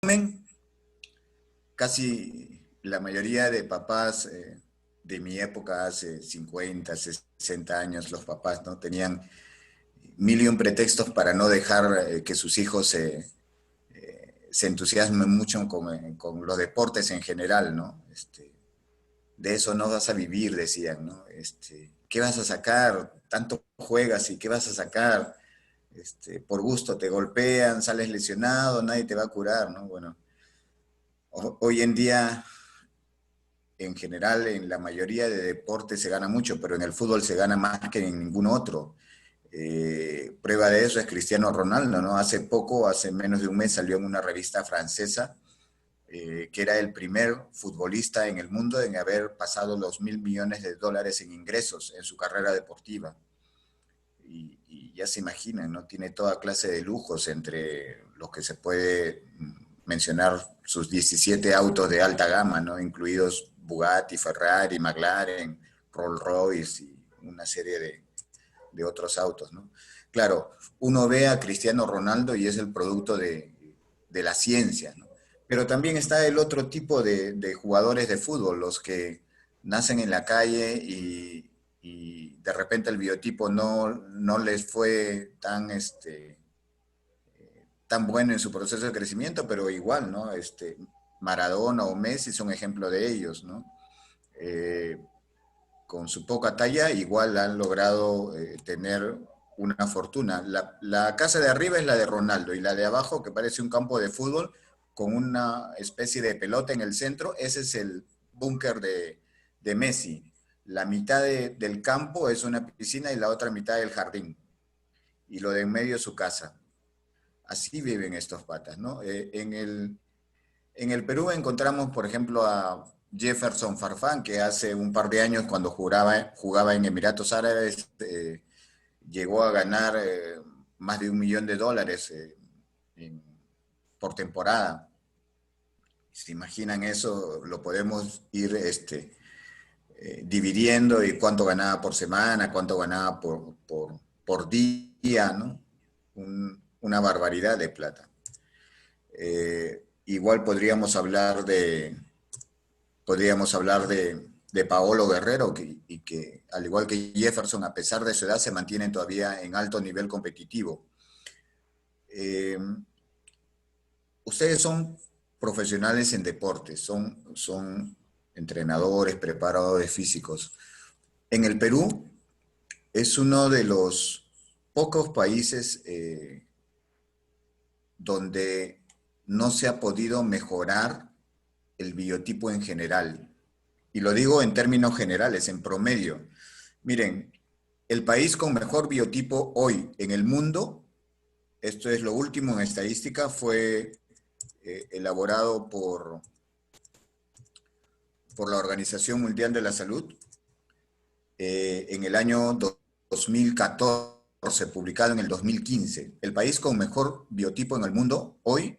resumen, casi la mayoría de papás de mi época, hace 50, 60 años, los papás no tenían mil y un pretextos para no dejar que sus hijos se entusiasmen mucho con los deportes en general, ¿no? De eso no vas a vivir, decían, ¿no? ¿Qué vas a sacar? Tanto juegas y ¿qué vas a sacar? Por gusto te golpean, sales lesionado, nadie te va a curar, ¿no? Bueno, hoy en día, en general, en la mayoría de deportes se gana mucho, pero en el fútbol se gana más que en ningún otro. Prueba de eso es Cristiano Ronaldo, ¿no? Hace poco, hace menos de un mes, salió en una revista francesa que era el primer futbolista en el mundo en haber pasado los $1.000 millones en ingresos en su carrera deportiva. Y ya se imaginan, ¿no? Tiene toda clase de lujos, entre los que se puede mencionar sus 17 autos de alta gama, ¿no? Incluidos Bugatti, Ferrari, McLaren, Rolls Royce y una serie de otros autos, ¿no? Claro, uno ve a Cristiano Ronaldo y es el producto de la ciencia, ¿no? Pero también está el otro tipo de jugadores de fútbol, los que nacen en la calle y de repente el biotipo no les fue tan bueno en su proceso de crecimiento, pero igual, ¿no? Maradona o Messi son ejemplo de ellos, ¿no? Eh, con su poca talla, igual han logrado tener una fortuna. La casa de arriba es la de Ronaldo y la de abajo, que parece un campo de fútbol con una especie de pelota en el centro, ese es el búnker de Messi. La mitad del campo es una piscina y la otra mitad el jardín. Y lo de en medio es su casa. Así viven estos patas, ¿no? En el Perú encontramos, por ejemplo, a Jefferson Farfán, que hace un par de años, cuando jugaba en Emiratos Árabes, llegó a ganar más de $1 millón en- por temporada. ¿Se imaginan eso? Lo podemos ir dividiendo y cuánto ganaba por semana, cuánto ganaba por día, ¿no? Una barbaridad de plata. Igual podríamos hablar de Paolo Guerrero, y que al igual que Jefferson, a pesar de su edad, se mantiene todavía en alto nivel competitivo. Eh, Ustedes son profesionales en deportes, son entrenadores, preparadores físicos. En el Perú es uno de los pocos países donde no se ha podido mejorar el biotipo en general. Y lo digo en términos generales, en promedio. Miren, el país con mejor biotipo hoy en el mundo, esto es lo último en estadística, fue elaborado por la Organización Mundial de la Salud en el año 2014, publicado en el 2015. El país con mejor biotipo en el mundo hoy,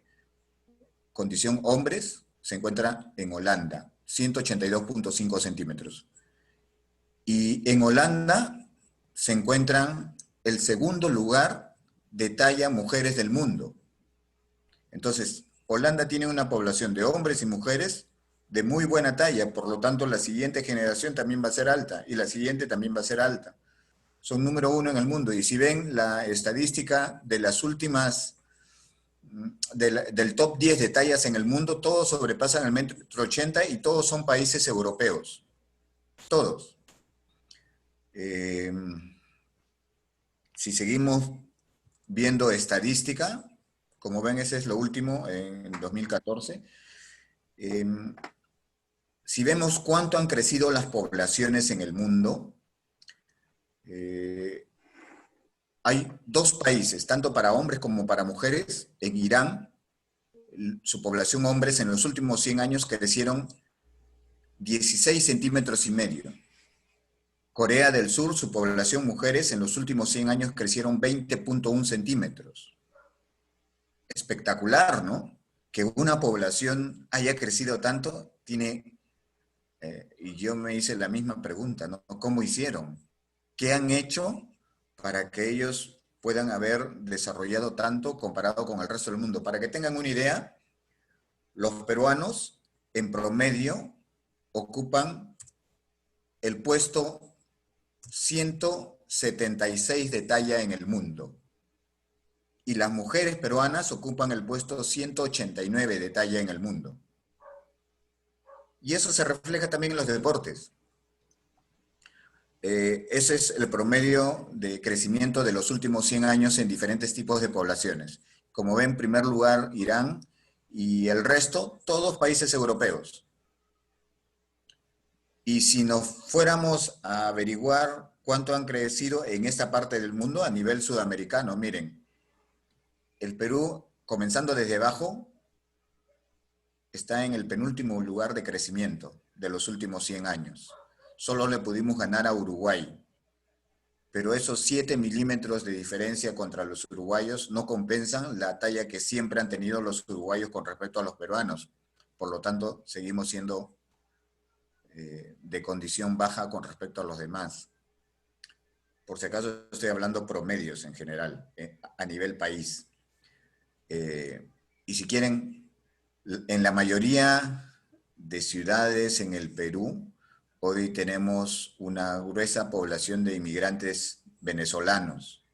condición hombres, se encuentra en Holanda, 182,5 centímetros. Y en Holanda se encuentran el segundo lugar de talla mujeres del mundo. Entonces, Holanda tiene una población de hombres y mujeres de muy buena talla, por lo tanto la siguiente generación también va a ser alta y la siguiente también va a ser alta. Son número uno en el mundo, y si ven la estadística de las últimas, del top 10 de tallas en el mundo, todos sobrepasan el metro 80 y todos son países europeos, todos. Eh, si seguimos viendo estadística, como ven, ese es lo último en 2014. Eh, si vemos cuánto han crecido las poblaciones en el mundo, eh, hay dos países, tanto para hombres como para mujeres. En Irán, su población hombres en los últimos 100 años crecieron 16 centímetros y medio. Corea del Sur, su población mujeres en los últimos 100 años crecieron 20,1 centímetros. Espectacular, ¿no? Que una población haya crecido tanto, y yo me hice la misma pregunta, ¿no? ¿Cómo hicieron? ¿Qué han hecho para que ellos puedan haber desarrollado tanto comparado con el resto del mundo? Para que tengan una idea, Los peruanos, en promedio, ocupan el puesto 176 de talla en el mundo. Y las mujeres peruanas ocupan el puesto 189 de talla en el mundo. Y eso se refleja también en los deportes. Ese es el promedio de crecimiento de los últimos 100 años en diferentes tipos de poblaciones. Como ven, en primer lugar, Irán y el resto, todos países europeos. Y si nos fuéramos a averiguar cuánto han crecido en esta parte del mundo a nivel sudamericano, miren, el Perú, comenzando desde abajo, está en el penúltimo lugar de crecimiento de los últimos 100 años. Solo le pudimos ganar a Uruguay. Pero esos 7 milímetros de diferencia contra los uruguayos no compensan la talla que siempre han tenido los uruguayos con respecto a los peruanos. Por lo tanto, seguimos siendo de condición baja con respecto a los demás. Por si acaso estoy hablando promedios en general, a nivel país. Y si quieren, en la mayoría de ciudades en el Perú, hoy tenemos una gruesa población de inmigrantes venezolanos.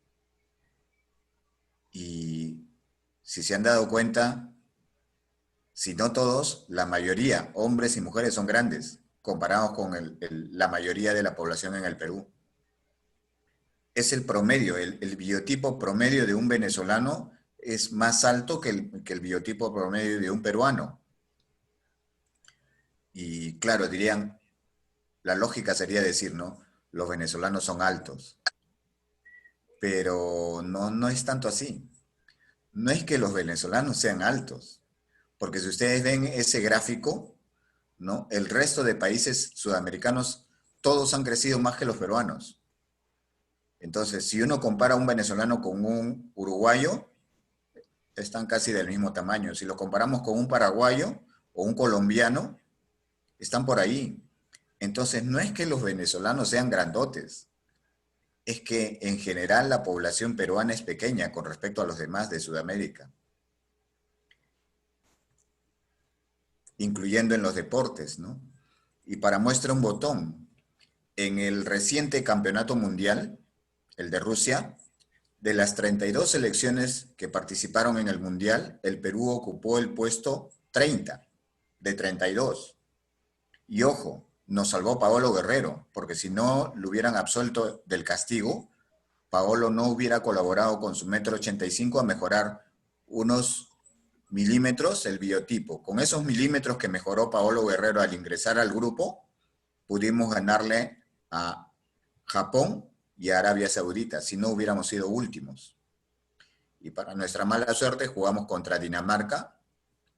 Y si se han dado cuenta, si no todos, la mayoría, hombres y mujeres, son grandes, comparados con la mayoría de la población en el Perú. Es el promedio, el biotipo promedio de un venezolano es más alto que el biotipo promedio de un peruano. Y claro, dirían, la lógica sería decir, ¿no? Los venezolanos son altos. Pero no es tanto así. No es que los venezolanos sean altos, porque si ustedes ven ese gráfico, ¿no? El resto de países sudamericanos, todos han crecido más que los peruanos. Entonces, si uno compara a un venezolano con un uruguayo, están casi del mismo tamaño. Si lo comparamos con un paraguayo o un colombiano, están por ahí. Entonces, no es que los venezolanos sean grandotes, es que en general la población peruana es pequeña con respecto a los demás de Sudamérica, incluyendo en los deportes, ¿no? Y para muestra un botón, en el reciente campeonato mundial, el de Rusia, de las 32 selecciones que participaron en el mundial, el Perú ocupó el puesto 30 de 32. Y ojo, nos salvó Paolo Guerrero, porque si no lo hubieran absuelto del castigo, Paolo no hubiera colaborado con su 1,85 m a mejorar unos milímetros el biotipo. Con esos milímetros que mejoró Paolo Guerrero al ingresar al grupo, pudimos ganarle a Japón y a Arabia Saudita, si no hubiéramos sido últimos. Y para nuestra mala suerte jugamos contra Dinamarca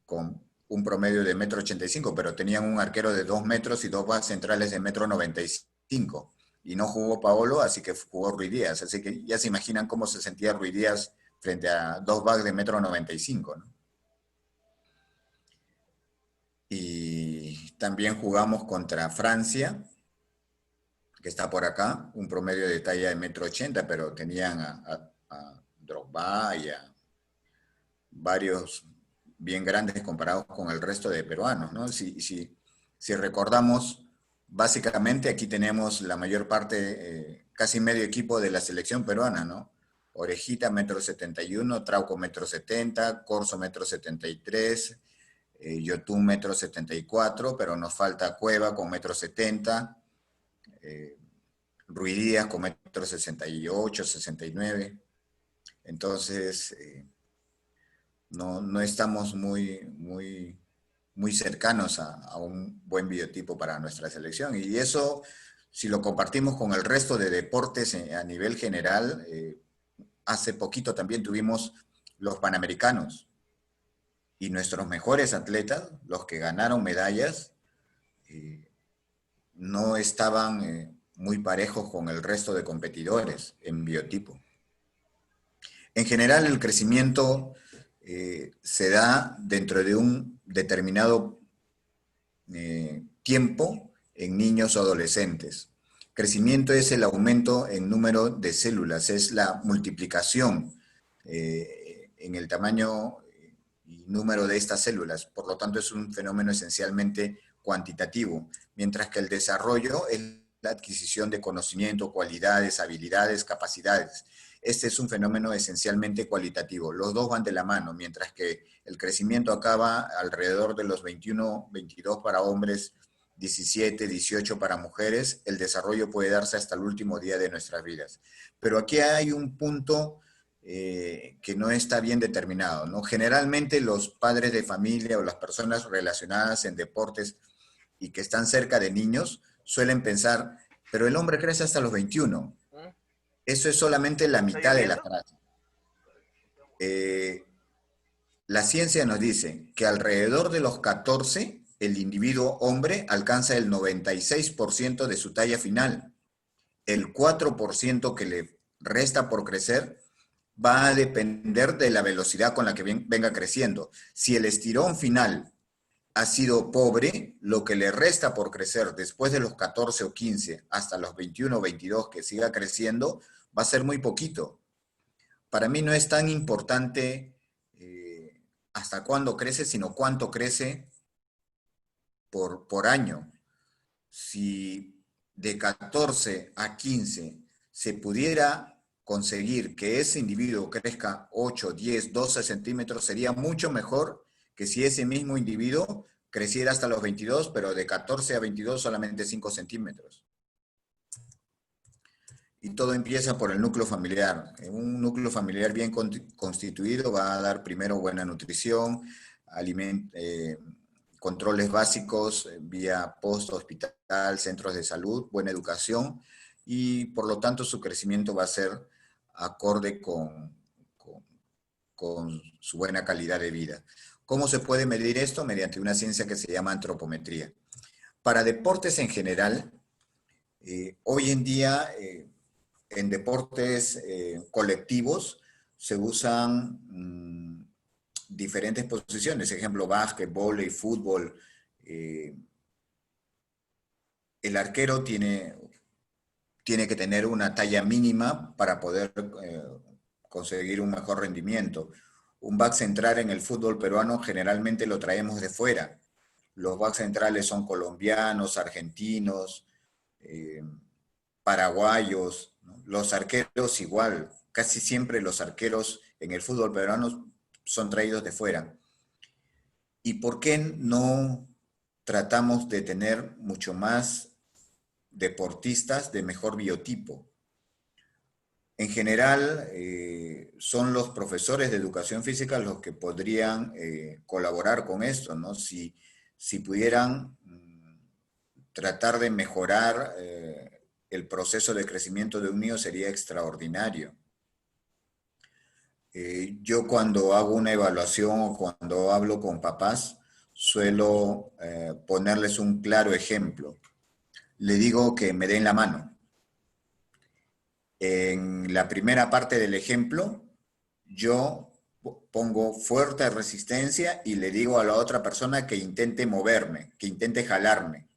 con un promedio de 1,85 m, pero tenían un arquero de 2 metros y dos backs centrales de 1,95 m. Y no jugó Paolo, así que jugó Ruiz Díaz. Así que ya se imaginan cómo se sentía Ruiz Díaz frente a dos backs de 1,95 m, ¿no? Y también jugamos contra Francia, que está por acá, un promedio de talla de 1,80 m, pero tenían a Drogba y a varios bien grandes comparados con el resto de peruanos, ¿no? Si recordamos, básicamente aquí tenemos la mayor parte, casi medio equipo de la selección peruana, ¿no? Orejita, 1,71 m, Trauco, 1,70 m, Corso, 1,73 m, Yotún, 1,74 m, pero nos falta Cueva con 1,70 m, Ruiz Díaz con 1,68 m, 69 m. Entonces, no estamos muy cercanos a un buen biotipo para nuestra selección. Y eso, si lo compartimos con el resto de deportes a nivel general, hace poquito también tuvimos los Panamericanos. Y nuestros mejores atletas, los que ganaron medallas, no estaban muy parejos con el resto de competidores en biotipo. En general, el crecimiento se da dentro de un determinado tiempo en niños o adolescentes. Crecimiento es el aumento en número de células, es la multiplicación en el tamaño y número de estas células. Por lo tanto, es un fenómeno esencialmente cuantitativo, mientras que el desarrollo es la adquisición de conocimiento, cualidades, habilidades, capacidades. Este es un fenómeno esencialmente cualitativo. Los dos van de la mano, mientras que el crecimiento acaba alrededor de los 21, 22 para hombres, 17, 18 para mujeres. El desarrollo puede darse hasta el último día de nuestras vidas. Pero aquí hay un punto que no está bien determinado, ¿no? Generalmente los padres de familia o las personas relacionadas en deportes y que están cerca de niños suelen pensar, pero el hombre crece hasta los 21. Eso es solamente la ¿Está mitad de la lloviendo? frase. La ciencia nos dice que alrededor de los 14, el individuo hombre alcanza el 96% de su talla final. El 4% que le resta por crecer va a depender de la velocidad con la que venga creciendo. Si el estirón final ha sido pobre, lo que le resta por crecer después de los 14 o 15 hasta los 21 o 22 que siga creciendo, va a ser muy poquito. Para mí no es tan importante hasta cuándo crece, sino cuánto crece por año. Si de 14 a 15 se pudiera conseguir que ese individuo crezca 8, 10, 12 centímetros, sería mucho mejor que si ese mismo individuo creciera hasta los 22, pero de 14 a 22 solamente 5 centímetros. Y todo empieza por el núcleo familiar. Un núcleo familiar bien constituido va a dar primero buena nutrición, controles básicos vía post-hospital, centros de salud, buena educación, y por lo tanto su crecimiento va a ser acorde con su buena calidad de vida. ¿Cómo se puede medir esto? Mediante una ciencia que se llama antropometría. Para deportes en general, hoy en día en deportes colectivos se usan diferentes posiciones, ejemplo, básquet, vóley, fútbol. Eh, el arquero tiene que tener una talla mínima para poder conseguir un mejor rendimiento. Un back central en el fútbol peruano generalmente lo traemos de fuera. Los back centrales son colombianos, argentinos, eh, paraguayos, ¿no? Los arqueros igual, casi siempre los arqueros en el fútbol peruano son traídos de fuera. ¿Y por qué no tratamos de tener mucho más deportistas de mejor biotipo? En general, son los profesores de educación física los que podrían colaborar con esto, ¿no? Si pudieran tratar de mejorar el proceso de crecimiento de un niño sería extraordinario. Yo cuando hago una evaluación o cuando hablo con papás, suelo ponerles un claro ejemplo. Le digo que me den la mano. En la primera parte del ejemplo, yo pongo fuerte resistencia y le digo a la otra persona que intente moverme, que intente jalarme.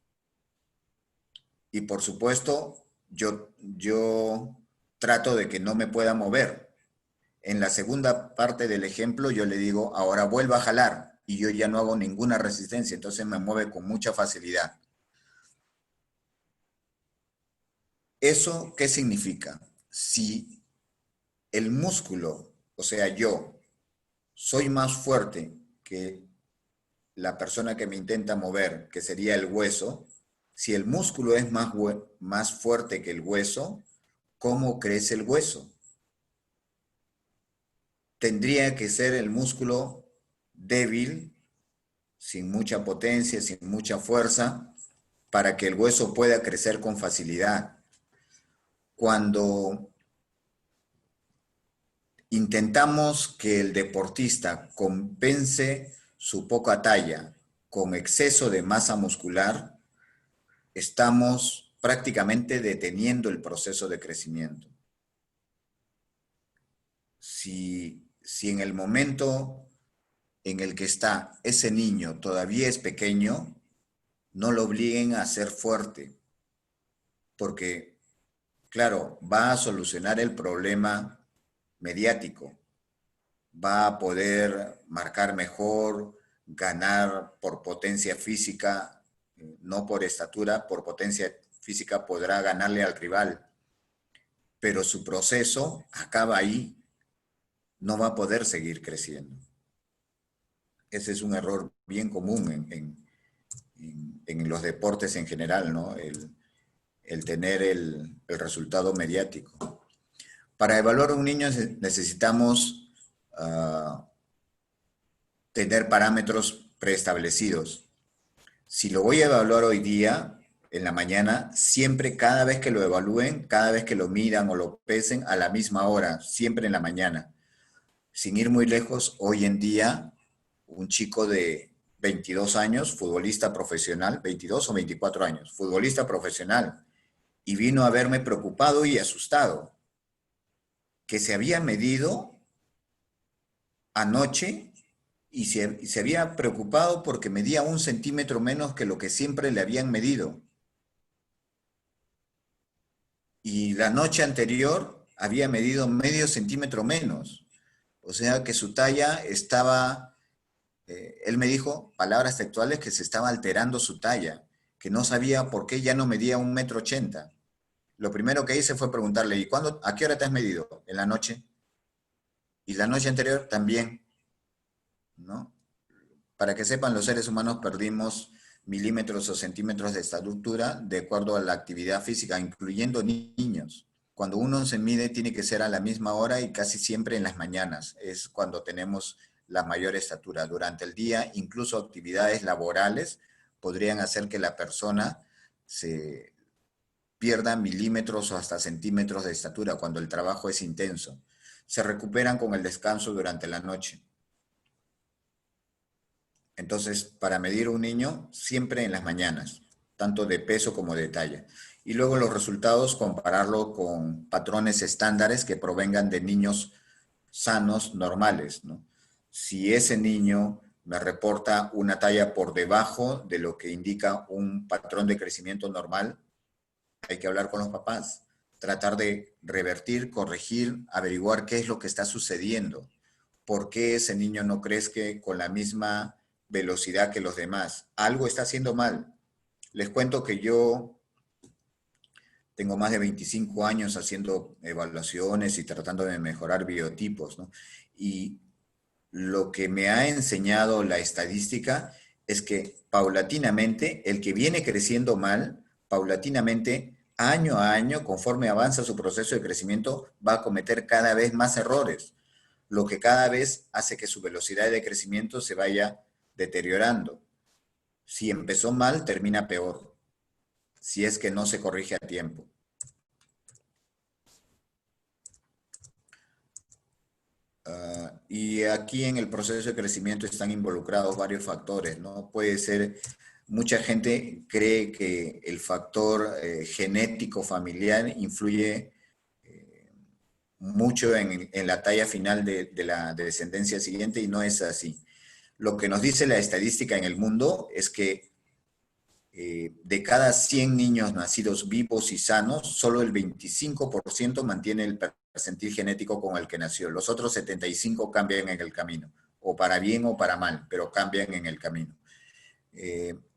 Y por supuesto, yo trato de que no me pueda mover. En la segunda parte del ejemplo, yo le digo, ahora vuelva a jalar, y yo ya no hago ninguna resistencia, entonces me mueve con mucha facilidad. ¿Eso qué significa? Si el músculo, o sea, yo, soy más fuerte que la persona que me intenta mover, que sería el hueso, si el músculo es más fuerte que el hueso, ¿cómo crece el hueso? Tendría que ser el músculo débil, sin mucha potencia, sin mucha fuerza, para que el hueso pueda crecer con facilidad. Cuando intentamos que el deportista compense su poca talla con exceso de masa muscular, estamos prácticamente deteniendo el proceso de crecimiento. Si en el momento en el que está ese niño todavía es pequeño, no lo obliguen a ser fuerte, porque, claro, va a solucionar el problema mediático, va a poder marcar mejor, ganar por potencia física, no por estatura, por potencia física podrá ganarle al rival, pero su proceso acaba ahí, no va a poder seguir creciendo. Ese es un error bien común en los deportes en general, ¿no? El tener el resultado mediático. Para evaluar a un niño necesitamos tener parámetros preestablecidos. Si lo voy a evaluar hoy día, en la mañana, siempre cada vez que lo evalúen, cada vez que lo midan o lo pesen, a la misma hora, siempre en la mañana. Sin ir muy lejos, hoy en día, un chico de 22 años, futbolista profesional, 22 o 24 años, futbolista profesional, y vino a verme preocupado y asustado, que se había medido anoche y se había preocupado porque medía 1 centímetro menos que lo que siempre le habían medido. Y la noche anterior había medido medio centímetro menos. O sea que su talla estaba, él me dijo, palabras textuales, que se estaba alterando su talla, que no sabía por qué ya no medía 1,80 m. Lo primero que hice fue preguntarle, ¿y cuándo, a qué hora te has medido? En la noche. Y la noche anterior también, ¿no? Para que sepan, los seres humanos perdimos milímetros o centímetros de estatura de acuerdo a la actividad física, incluyendo niños. Cuando uno se mide tiene que ser a la misma hora y casi siempre en las mañanas. Es cuando tenemos la mayor estatura. Durante el día, incluso actividades laborales podrían hacer que la persona se pierda milímetros o hasta centímetros de estatura cuando el trabajo es intenso. Se recuperan con el descanso durante la noche. Entonces, para medir un niño, siempre en las mañanas, tanto de peso como de talla. Y luego los resultados, compararlo con patrones estándares que provengan de niños sanos, normales, ¿no? Si ese niño me reporta una talla por debajo de lo que indica un patrón de crecimiento normal, hay que hablar con los papás, tratar de revertir, corregir, averiguar qué es lo que está sucediendo, por qué ese niño no crece con la misma velocidad que los demás. Algo está haciendo mal. Les cuento que yo tengo más de 25 años haciendo evaluaciones y tratando de mejorar biotipos, ¿no? Y lo que me ha enseñado la estadística es que paulatinamente, el que viene creciendo mal, paulatinamente, año a año, conforme avanza su proceso de crecimiento, va a cometer cada vez más errores, lo que cada vez hace que su velocidad de crecimiento se vaya deteriorando. Si empezó mal, termina peor, si es que no se corrige a tiempo. Y aquí en el proceso de crecimiento están involucrados varios factores, ¿no? Puede ser, mucha gente cree que el factor genético familiar influye mucho en la talla final de la descendencia siguiente y no es así. Lo que nos dice la estadística en el mundo es que de cada 100 niños nacidos vivos y sanos, solo el 25% mantiene el percentil genético con el que nació. Los otros 75 cambian en el camino, o para bien o para mal, pero cambian en el camino.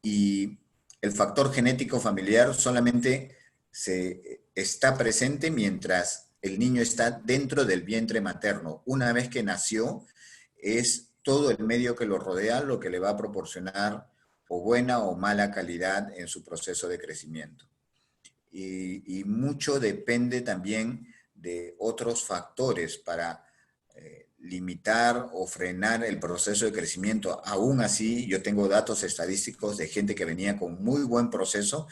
Y el factor genético familiar solamente está presente mientras el niño está dentro del vientre materno. Una vez que nació, es todo el medio que lo rodea lo que le va a proporcionar o buena o mala calidad en su proceso de crecimiento. Y mucho depende también de otros factores para limitar o frenar el proceso de crecimiento. Aún así, yo tengo datos estadísticos de gente que venía con muy buen proceso,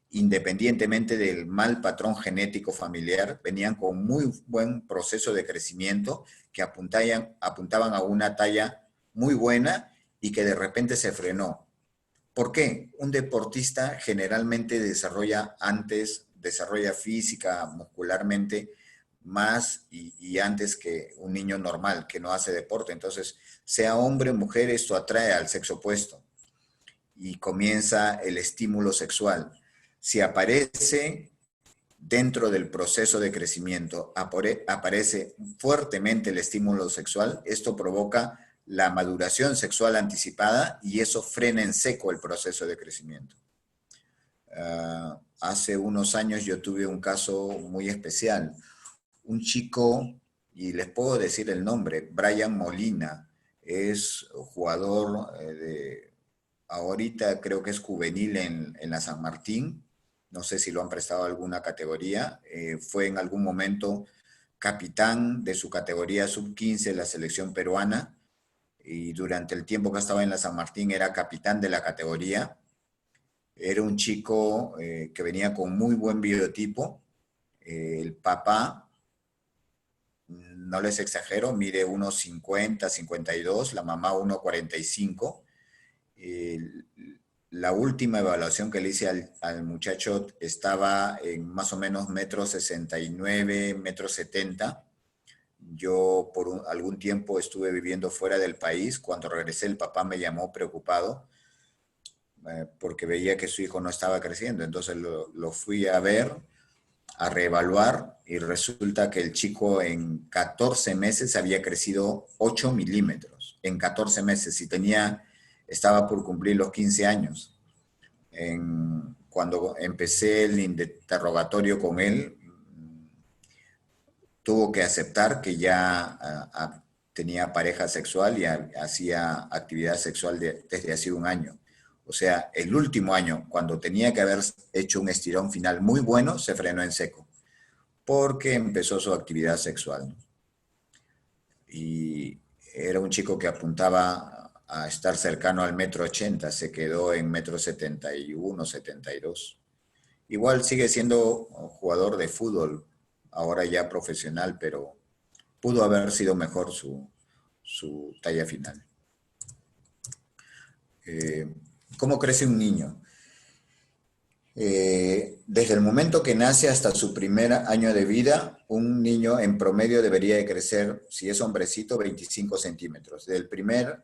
independientemente del mal patrón genético familiar, venían con muy buen proceso de crecimiento, que apuntaban a una talla muy buena y que de repente se frenó. ¿Por qué? Un deportista generalmente desarrolla física, muscularmente, más y antes que un niño normal que no hace deporte. Entonces, sea hombre o mujer, esto atrae al sexo opuesto y comienza el estímulo sexual. Si aparece dentro del proceso de crecimiento aparece fuertemente el estímulo sexual, esto provoca la maduración sexual anticipada y eso frena en seco el proceso de crecimiento. Hace unos años yo tuve un caso muy especial. Un chico, y les puedo decir el nombre, Brian Molina, es jugador ahorita creo que es juvenil en la San Martín, no sé si lo han prestado a alguna categoría, fue en algún momento capitán de su categoría sub-15 de la selección peruana, y durante el tiempo que estaba en la San Martín era capitán de la categoría. Era un chico que venía con muy buen biotipo. El papá, no les exagero, mide unos 50, 52, la mamá 1,45. La última evaluación que le hice al muchacho estaba en más o menos 1,69 m, 1,70 m. Yo por algún tiempo estuve viviendo fuera del país. Cuando regresé el papá me llamó preocupado porque veía que su hijo no estaba creciendo. Entonces lo fui a ver, a reevaluar, y resulta que el chico en 14 meses había crecido 8 milímetros. En 14 meses, y estaba por cumplir los 15 años. Cuando empecé el interrogatorio con él, tuvo que aceptar que ya tenía pareja sexual y hacía actividad sexual desde hace un año. O sea, el último año, cuando tenía que haber hecho un estirón final muy bueno, se frenó en seco, porque empezó su actividad sexual, ¿no? Y era un chico que apuntaba a estar cercano al 1,80 m, se quedó en 1,71 m, 72. Igual sigue siendo jugador de fútbol, ahora ya profesional, pero pudo haber sido mejor su talla final. Eh, ¿Cómo crece un niño? Desde el momento que nace hasta su primer año de vida, un niño en promedio debería de crecer, si es hombrecito, 25 centímetros. Desde el primer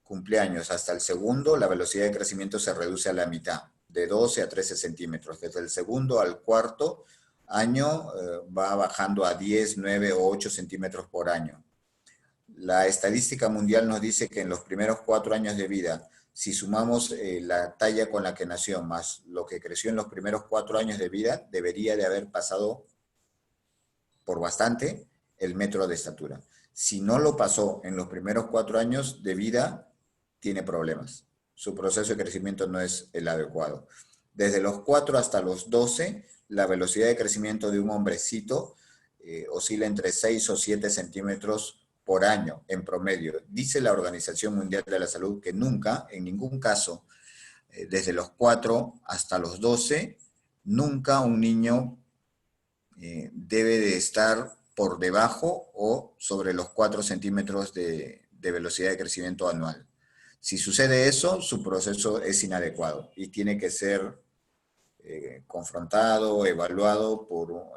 cumpleaños hasta el segundo, la velocidad de crecimiento se reduce a la mitad, de 12 a 13 centímetros. Desde el segundo al cuarto año va bajando a 10, 9 o 8 centímetros por año. La estadística mundial nos dice que en los primeros 4 años de vida, si sumamos la talla con la que nació más lo que creció en los primeros 4 años de vida, debería de haber pasado por bastante el metro de estatura. Si no lo pasó en los primeros 4 años de vida, tiene problemas. Su proceso de crecimiento no es el adecuado. Desde los 4 hasta los 12, la velocidad de crecimiento de un hombrecito oscila entre 6 o 7 centímetros por año en promedio. Dice la Organización Mundial de la Salud que nunca, en ningún caso, desde los 4 hasta los 12, nunca un niño debe de estar por debajo o sobre los 4 centímetros de velocidad de crecimiento anual. Si sucede eso, su proceso es inadecuado y tiene que ser confrontado, evaluado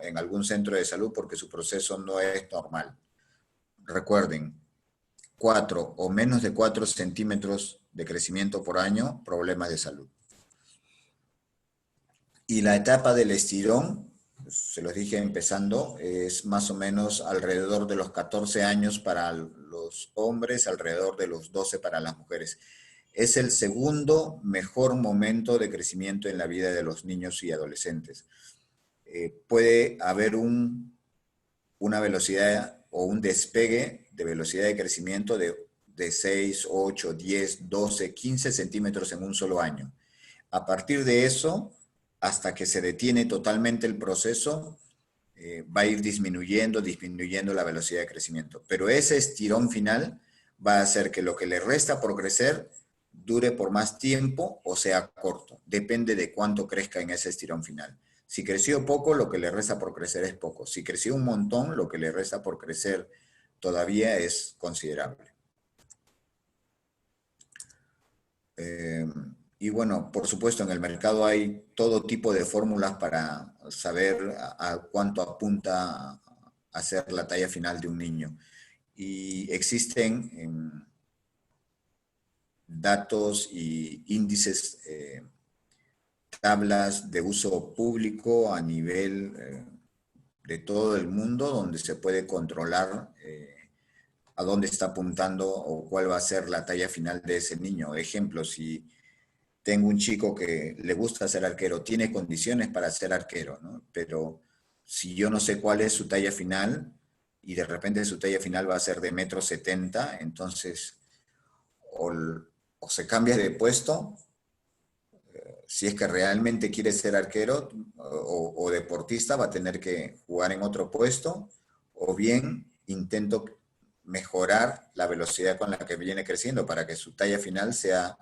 en algún centro de salud porque su proceso no es normal. Recuerden, 4 o menos de 4 centímetros de crecimiento por año, problemas de salud. Y la etapa del estirón, se los dije empezando, es más o menos alrededor de los 14 años para los hombres, alrededor de los 12 para las mujeres. Es el segundo mejor momento de crecimiento en la vida de los niños y adolescentes. Puede haber una velocidad o un despegue de velocidad de crecimiento de 6, 8, 10, 12, 15 centímetros en un solo año. A partir de eso, hasta que se detiene totalmente el proceso, va a ir disminuyendo la velocidad de crecimiento. Pero ese estirón final va a hacer que lo que le resta por crecer dure por más tiempo o sea corto. Depende de cuánto crezca en ese estirón final. Si creció poco, lo que le resta por crecer es poco. Si creció un montón, lo que le resta por crecer todavía es considerable. Y bueno, por supuesto, en el mercado hay todo tipo de fórmulas para saber a cuánto apunta a hacer la talla final de un niño. Y existen datos y índices tablas de uso público a nivel de todo el mundo, donde se puede controlar a dónde está apuntando o cuál va a ser la talla final de ese niño. Ejemplo, si tengo un chico que le gusta ser arquero, tiene condiciones para ser arquero, ¿no? Pero si yo no sé cuál es su talla final y de repente su talla final va a ser de 1,70 m, entonces o, o se cambia de puesto, si es que realmente quiere ser arquero o deportista, va a tener que jugar en otro puesto, o bien intento mejorar la velocidad con la que viene creciendo para que su talla final sea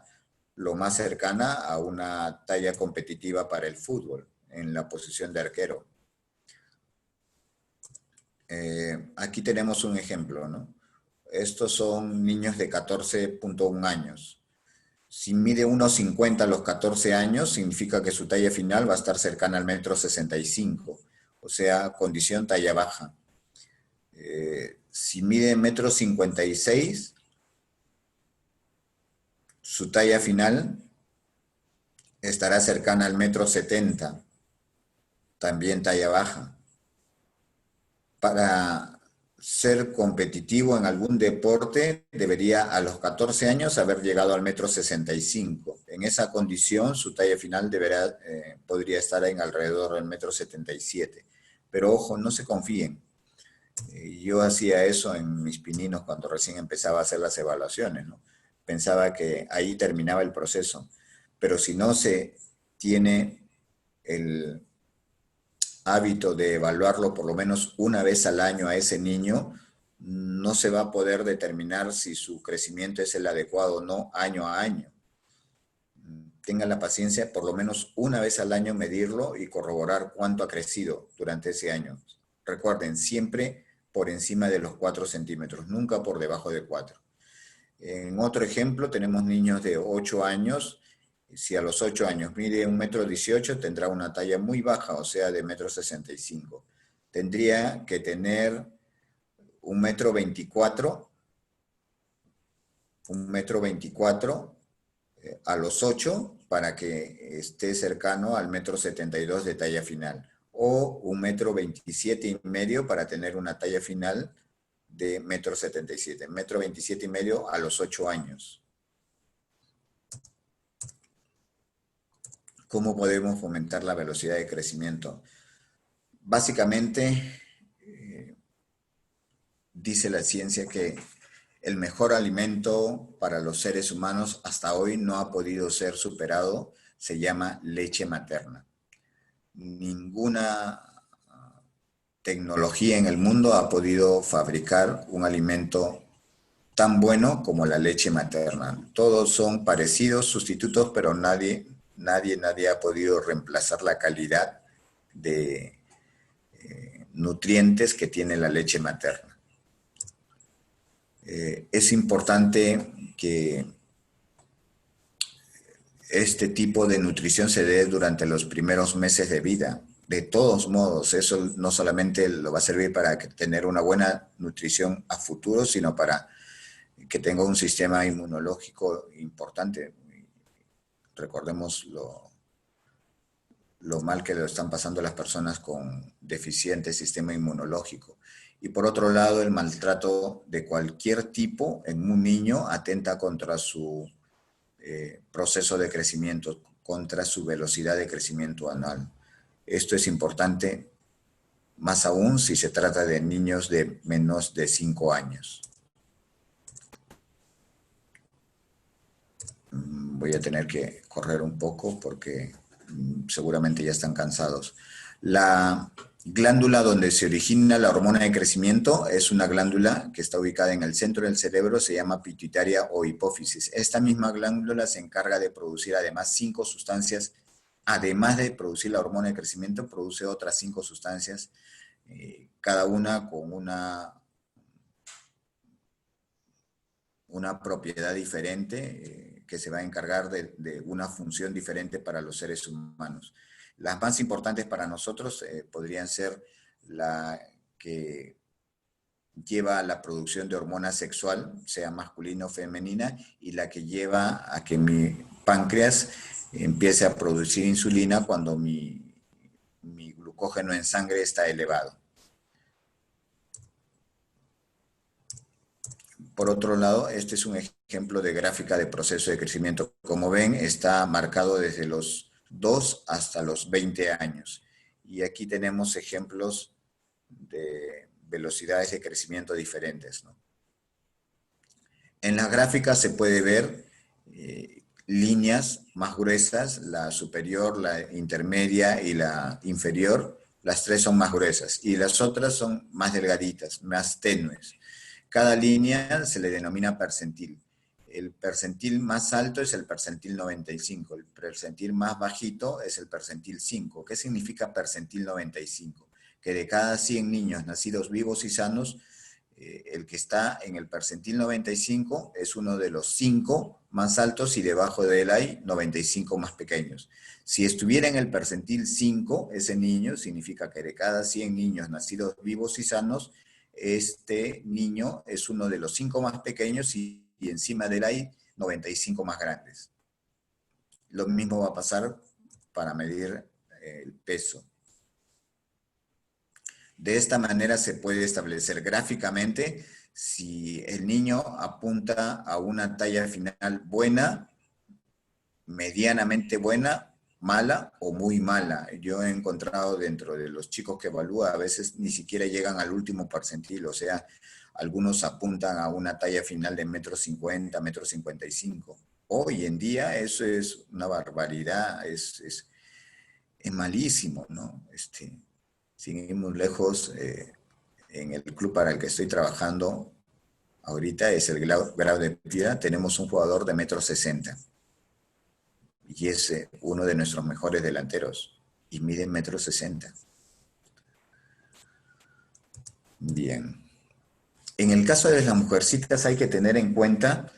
lo más cercana a una talla competitiva para el fútbol en la posición de arquero. Aquí tenemos un ejemplo, ¿no? Estos son niños de 14.1 años. Si mide 1,50 a los 14 años, significa que su talla final va a estar cercana al 1,65 m, o sea, condición talla baja. Si mide 1,56 m, su talla final estará cercana al 1,70 m, también talla baja. Para ser competitivo en algún deporte, debería a los 14 años haber llegado al 1,65 m. En esa condición, su talla final podría estar en alrededor del 1,77 m. Pero ojo, no se confíen. Yo hacía eso en mis pininos cuando recién empezaba a hacer las evaluaciones, ¿no? Pensaba que ahí terminaba el proceso. Pero si no se tiene el hábito de evaluarlo por lo menos una vez al año a ese niño, no se va a poder determinar si su crecimiento es el adecuado o no año a año. Tengan la paciencia, por lo menos una vez al año medirlo y corroborar cuánto ha crecido durante ese año. Recuerden, siempre por encima de los 4 centímetros, nunca por debajo de 4. En otro ejemplo, tenemos niños de 8 años. Si a los 8 años mide 1,18 m, tendrá una talla muy baja, o sea, de 1,65 m. Tendría que tener 1,24 m, 1,24 m a los 8 para que esté cercano al 1,72 m de talla final. O 1,27 m para tener una talla final de 1,77 m. 1,27 m a los 8 años. ¿Cómo podemos fomentar la velocidad de crecimiento? Básicamente, dice la ciencia que el mejor alimento para los seres humanos hasta hoy no ha podido ser superado, se llama leche materna. Ninguna tecnología en el mundo ha podido fabricar un alimento tan bueno como la leche materna. Todos son parecidos, sustitutos, pero nadie ha podido reemplazar la calidad de nutrientes que tiene la leche materna. Es importante que este tipo de nutrición se dé durante los primeros meses de vida. De todos modos, eso no solamente lo va a servir para tener una buena nutrición a futuro, sino para que tenga un sistema inmunológico importante. Recordemos lo mal que lo están pasando las personas con deficiente sistema inmunológico. Y por otro lado, el maltrato de cualquier tipo en un niño atenta contra su proceso de crecimiento, contra su velocidad de crecimiento anual. Esto es importante, más aún si se trata de niños de menos de 5 años. Voy a tener que correr un poco porque seguramente ya están cansados. La glándula donde se origina la hormona de crecimiento es una glándula que está ubicada en el centro del cerebro, se llama pituitaria o hipófisis. Esta misma glándula se encarga de producir además 5 sustancias, además de producir la hormona de crecimiento, produce otras 5 sustancias, cada una con una propiedad diferente que se va a encargar de una función diferente para los seres humanos. Las más importantes para nosotros podrían ser la que lleva a la producción de hormona sexual, sea masculina o femenina, y la que lleva a que mi páncreas empiece a producir insulina cuando mi glucógeno en sangre está elevado. Por otro lado, este es un ejemplo de gráfica de proceso de crecimiento. Como ven, está marcado desde los 2 hasta los 20 años. Y aquí tenemos ejemplos de velocidades de crecimiento diferentes, ¿no? En las gráficas se puede ver líneas más gruesas, la superior, la intermedia y la inferior. Las tres son más gruesas y las otras son más delgaditas, más tenues. Cada línea se le denomina percentil. El percentil más alto es el percentil 95, el percentil más bajito es el percentil 5. ¿Qué significa percentil 95? Que de cada 100 niños nacidos vivos y sanos, el que está en el percentil 95 es uno de los 5 más altos y debajo de él hay 95 más pequeños. Si estuviera en el percentil 5, ese niño significa que de cada 100 niños nacidos vivos y sanos, este niño es uno de los 5 más pequeños y encima de él hay 95 más grandes. Lo mismo va a pasar para medir el peso. De esta manera se puede establecer gráficamente si el niño apunta a una talla final buena, medianamente buena, mala o muy mala. Yo he encontrado dentro de los chicos que evalúa, a veces ni siquiera llegan al último percentil, o sea, algunos apuntan a una talla final de 1,50 m, 1,55 m. Hoy en día eso es una barbaridad, es malísimo, ¿no? Sin ir muy lejos, en el club para el que estoy trabajando ahorita es el Grau de Piedra, tenemos un jugador de 1,60 m y es uno de nuestros mejores delanteros y mide 1,60 m. Bien. En el caso de las mujercitas hay que tener en cuenta,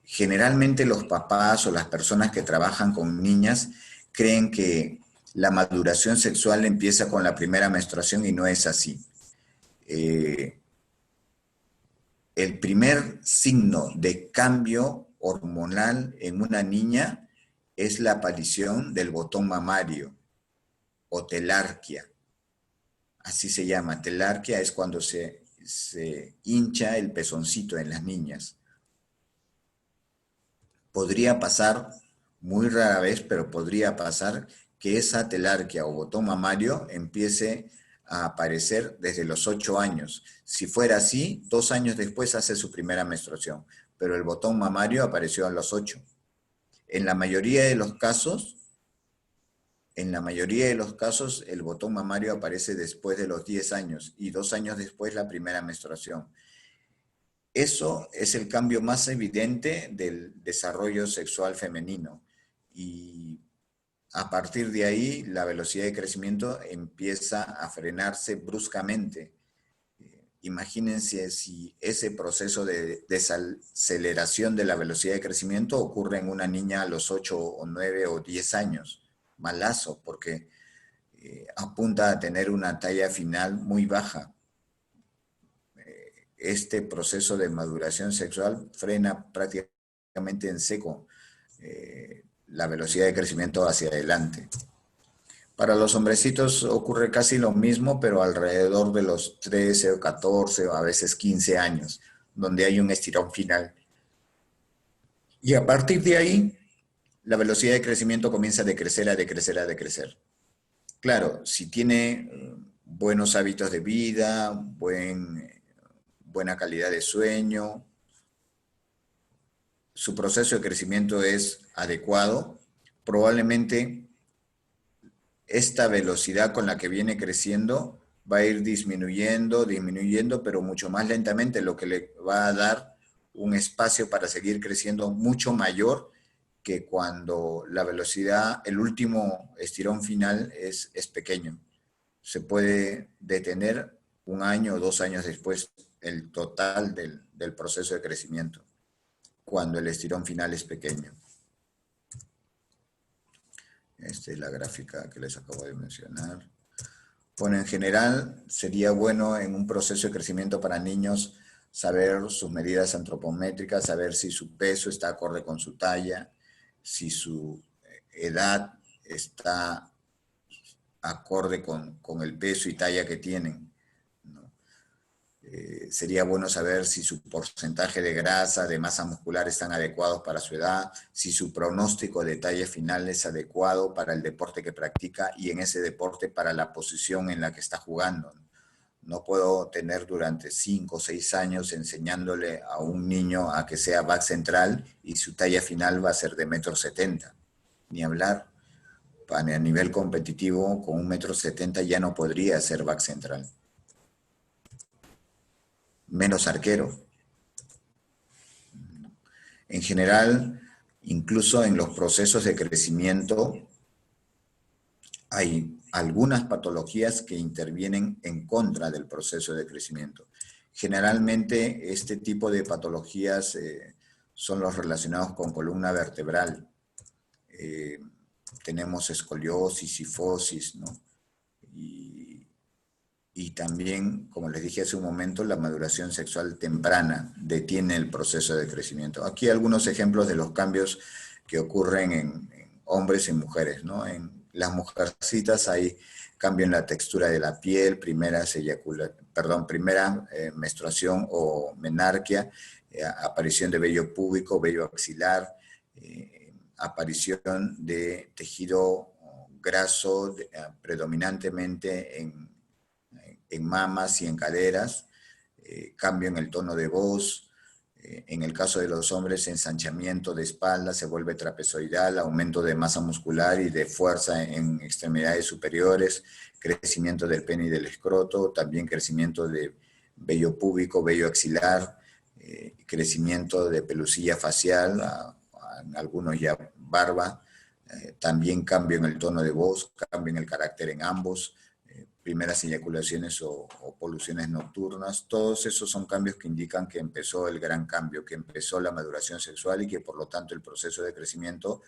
generalmente los papás o las personas que trabajan con niñas creen que la maduración sexual empieza con la primera menstruación y no es así. El primer signo de cambio hormonal en una niña es la aparición del botón mamario o telarquía. Así se llama. Telarquía es cuando se hincha el pezoncito en las niñas. Podría pasar, muy rara vez, pero podría pasar que esa telarquía o botón mamario empiece a aparecer desde los 8 años. Si fuera así, 2 años después hace su primera menstruación, pero el botón mamario apareció a los 8. En la mayoría de los casos, el botón mamario aparece después de los 10 años y 2 años después la primera menstruación. Eso es el cambio más evidente del desarrollo sexual femenino y a partir de ahí la velocidad de crecimiento empieza a frenarse bruscamente. Imagínense si ese proceso de desaceleración de la velocidad de crecimiento ocurre en una niña a los 8 o 9 o 10 años. Malazo, porque apunta a tener una talla final muy baja. Este proceso de maduración sexual frena prácticamente en seco la velocidad de crecimiento hacia adelante. Para los hombrecitos ocurre casi lo mismo, pero alrededor de los 13 o 14 o a veces 15 años, donde hay un estirón final. Y a partir de ahí, la velocidad de crecimiento comienza a decrecer, a decrecer, a decrecer. Claro, si tiene buenos hábitos de vida, buena calidad de sueño, su proceso de crecimiento es adecuado, probablemente esta velocidad con la que viene creciendo va a ir disminuyendo, pero mucho más lentamente, lo que le va a dar un espacio para seguir creciendo mucho mayor que cuando la velocidad, el último estirón final es pequeño. Se puede detener 1 año o 2 años después el total del proceso de crecimiento, cuando el estirón final es pequeño. Esta es la gráfica que les acabo de mencionar. Bueno, en general sería bueno en un proceso de crecimiento para niños saber sus medidas antropométricas, saber si su peso está acorde con su talla, si su edad está acorde con el peso y talla que tienen, ¿no? Sería bueno saber si su porcentaje de grasa, de masa muscular están adecuados para su edad, si su pronóstico de talla final es adecuado para el deporte que practica y en ese deporte para la posición en la que está jugando. No puedo tener durante 5 o 6 años enseñándole a un niño a que sea back central y su talla final va a ser de 1,70 m. Ni hablar. A nivel competitivo, con 1,70 m ya no podría ser back central. Menos arquero. En general, incluso en los procesos de crecimiento, hay algunas patologías que intervienen en contra del proceso de crecimiento. Generalmente, este tipo de patologías son los relacionados con columna vertebral. Tenemos escoliosis, cifosis, ¿no? Y también, como les dije hace un momento, la maduración sexual temprana detiene el proceso de crecimiento. Aquí algunos ejemplos de los cambios que ocurren en hombres y mujeres, ¿no? En las mujercitas hay cambio en la textura de la piel, primera menstruación o menarquia, aparición de vello púbico, vello axilar, aparición de tejido graso predominantemente en mamas y en caderas, cambio en el tono de voz, en el caso de los hombres, ensanchamiento de espalda, se vuelve trapezoidal, aumento de masa muscular y de fuerza en extremidades superiores, crecimiento del pene y del escroto, también crecimiento de vello púbico, vello axilar, crecimiento de pelusilla facial, en algunos ya barba, también cambio en el tono de voz, cambio en el carácter en ambos, primeras eyaculaciones o poluciones nocturnas. Todos esos son cambios que indican que empezó el gran cambio, que empezó la maduración sexual y que por lo tanto el proceso de crecimiento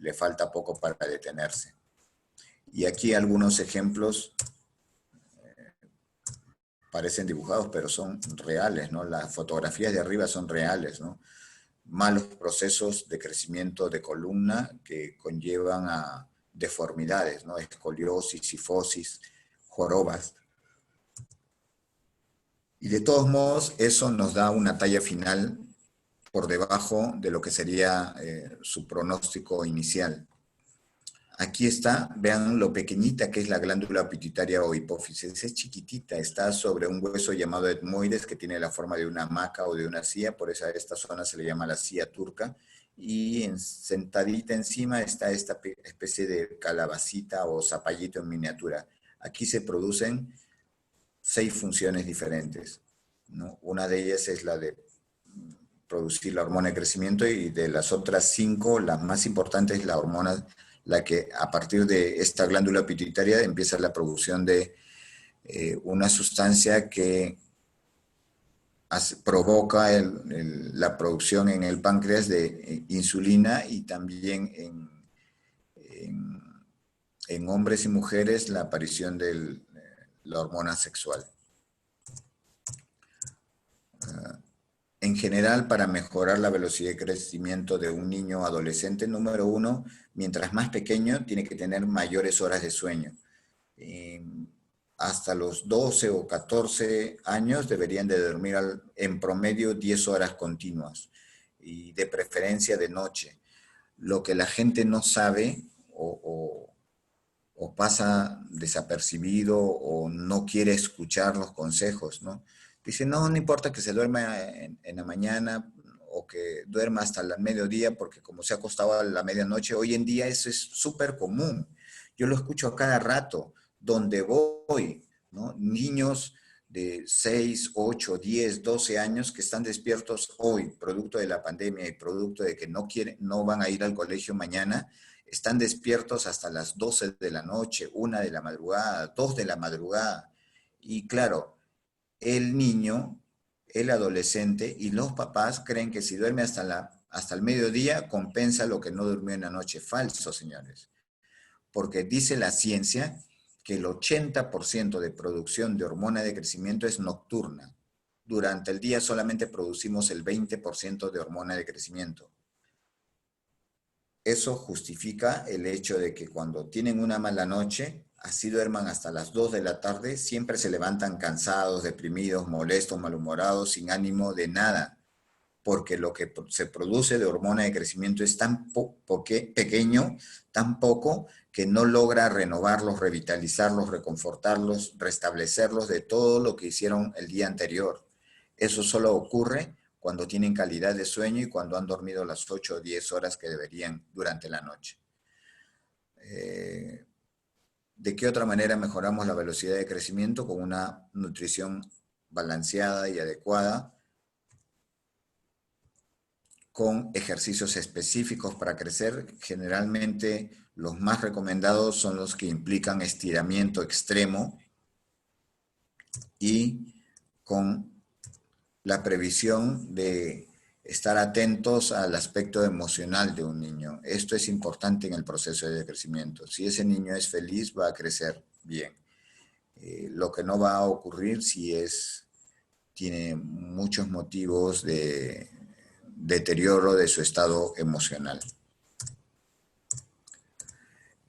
le falta poco para detenerse. Y aquí algunos ejemplos parecen dibujados, pero son reales, ¿no? Las fotografías de arriba son reales, ¿no? Malos procesos de crecimiento de columna que conllevan a deformidades, ¿no? Escoliosis, cifosis, jorobas. Y de todos modos, eso nos da una talla final por debajo de lo que sería su pronóstico inicial. Aquí está, vean lo pequeñita que es la glándula pituitaria o hipófisis. Es chiquitita, está sobre un hueso llamado etmoides que tiene la forma de una hamaca o de una silla, por eso a esta zona se le llama la silla turca. Y sentadita encima está esta especie de calabacita o zapallito en miniatura. Aquí se producen 6 funciones diferentes, ¿no? Una de ellas es la de producir la hormona de crecimiento y de las otras 5, la más importante es la hormona, la que a partir de esta glándula pituitaria empieza la producción de una sustancia que provoca la producción en el páncreas de insulina y también en hombres y mujeres la aparición de la hormona sexual. En general, para mejorar la velocidad de crecimiento de un niño o adolescente, número 1, mientras más pequeño, tiene que tener mayores horas de sueño. Hasta los 12 o 14 años deberían de dormir en promedio 10 horas continuas, y de preferencia de noche. Lo que la gente no sabe o pasa desapercibido o no quiere escuchar los consejos, ¿no? Dice, no, no importa que se duerma en la mañana o que duerma hasta el mediodía, porque como se ha acostado a la medianoche, hoy en día eso es súper común. Yo lo escucho a cada rato, donde voy, ¿no? Niños de 6, 8, 10, 12 años que están despiertos hoy, producto de la pandemia y producto de que no van a ir al colegio mañana, están despiertos hasta las 12 de la noche, 1 de la madrugada, 2 de la madrugada. Y claro, el niño, el adolescente y los papás creen que si duerme hasta el mediodía compensa lo que no durmió en la noche. Falso, señores. Porque dice la ciencia que el 80% de producción de hormona de crecimiento es nocturna. Durante el día solamente producimos el 20% de hormona de crecimiento. eso justifica el hecho de que cuando tienen una mala noche, así duerman hasta las 2 de la tarde, siempre se levantan cansados, deprimidos, molestos, malhumorados, sin ánimo de nada, porque lo que se produce de hormona de crecimiento es tan pequeño, tan poco, que no logra renovarlos, revitalizarlos, reconfortarlos, restablecerlos de todo lo que hicieron el día anterior. Eso solo ocurre cuando tienen calidad de sueño y cuando han dormido las 8 o 10 horas que deberían durante la noche. ¿De qué otra manera mejoramos la velocidad de crecimiento? Con una nutrición balanceada y adecuada, con ejercicios específicos para crecer. Generalmente los más recomendados son los que implican estiramiento extremo y con la previsión de estar atentos al aspecto emocional de un niño. Esto es importante en el proceso de crecimiento. Si ese niño es feliz, va a crecer bien. Lo que no va a ocurrir si tiene muchos motivos de deterioro de su estado emocional.